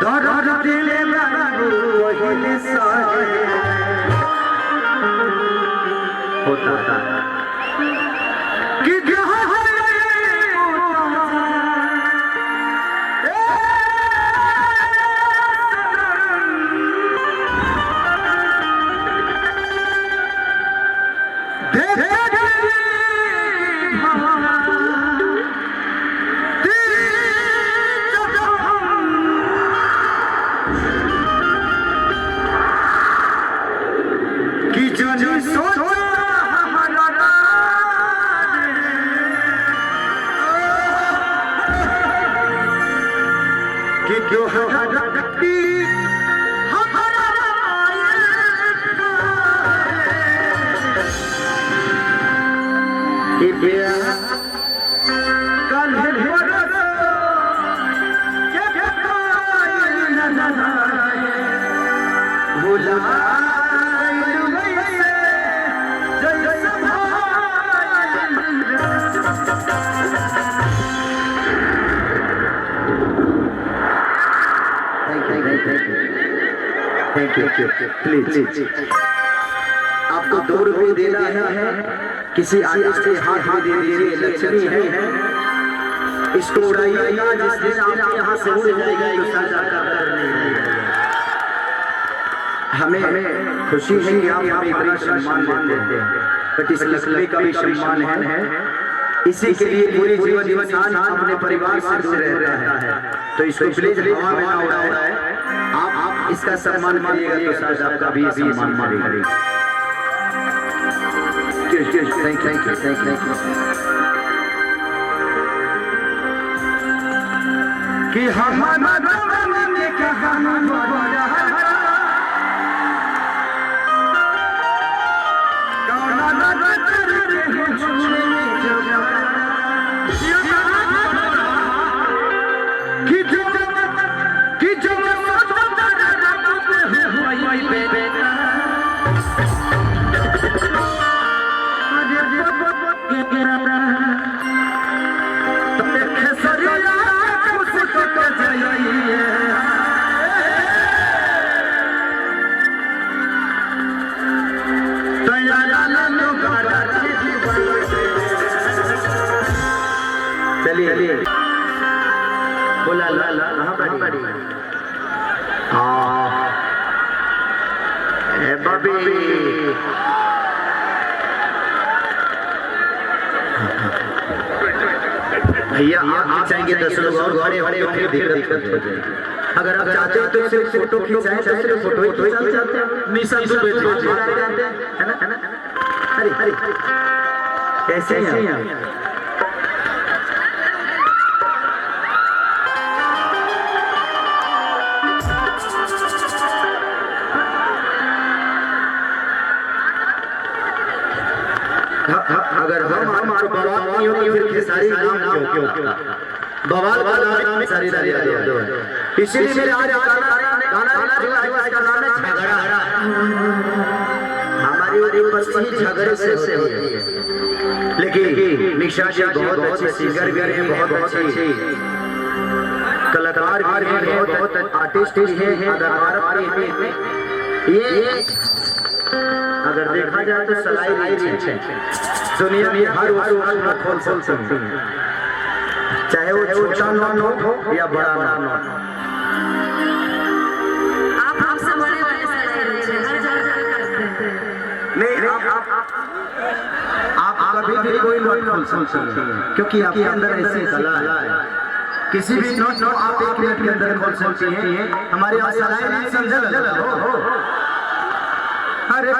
दर्द दिल वही सारे होता कि प्लीज आपको 2 रुपये देना है, किसी आर्टिस्ट के हाथ में दे दीजिए, लक्ष्मी है, इसको उड़ाइएगा, जिस दिन आप यहाँ से उड़ जाएगा तो साझा हमें खुशी है कि आप हमें बड़ा सम्मान देते हैं, बट इस लक्ष्मी का भी सम्मान है, इसी के लिए पूरी जीवन इंसान अपने परिवार से दूर रहता है, तो इसको प्लीज हवा में ना उड़ाए, आप इसका सम्मान करिएगा तो शायद आपका भी सम्मान करेगा। थैंक यू कि हमारा चलिए बोला ला बड़ी बबी भैया आप चाहेंगे 10 लोग और बड़े होंगे, दिक्कत हो जाएगी। अगर आप चाहते हो तो सिर्फ फोटो खिंचाएं, तो सिर्फ फोटो ही चाहते हैं, निशान तो है ना, अरे कैसे हैं अगर हम हमारे बवाल नहीं हो तो फिर खेसारी नाम क्यों बवाल वाला नाम सारी इसीलिए मेरे आज गाना इसका नाम है झगड़ा। हमारी बस्ती झगड़े से होती है, लेकिन निशा जी बहुत अच्छी सिंगर भी है, बहुत अच्छी कलाकार भी है, बहुत आर्टिस्ट भी है, ये अगर देखा जाए तो सलाई है दुनिया में हर खोल सकते हैं, चाहे वो छोटा नॉट हो या बड़ा नॉट। आप हमसे बड़े हर जगह नहीं, आप कभी भी कोई नॉट खोल सकते हैं, क्योंकि आपके अंदर ऐसी कला है, किसी भी नॉट आप 1 मिनट के अंदर खोल सकते हैं। हमारे यहाँ सलाई नहीं समझा अरे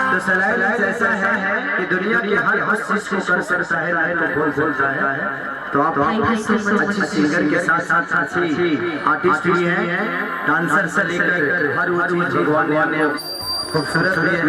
तो सलाई ऐसा है कि दुनिया की हर चीज को कर सकता है, तो बोल सकता है। तो आप अच्छी सिंगर के साथ अच्छी आर्टिस्ट भी हैं, डांसर से लेकर हर वो चीज भगवान ने खूबसूरत भी है।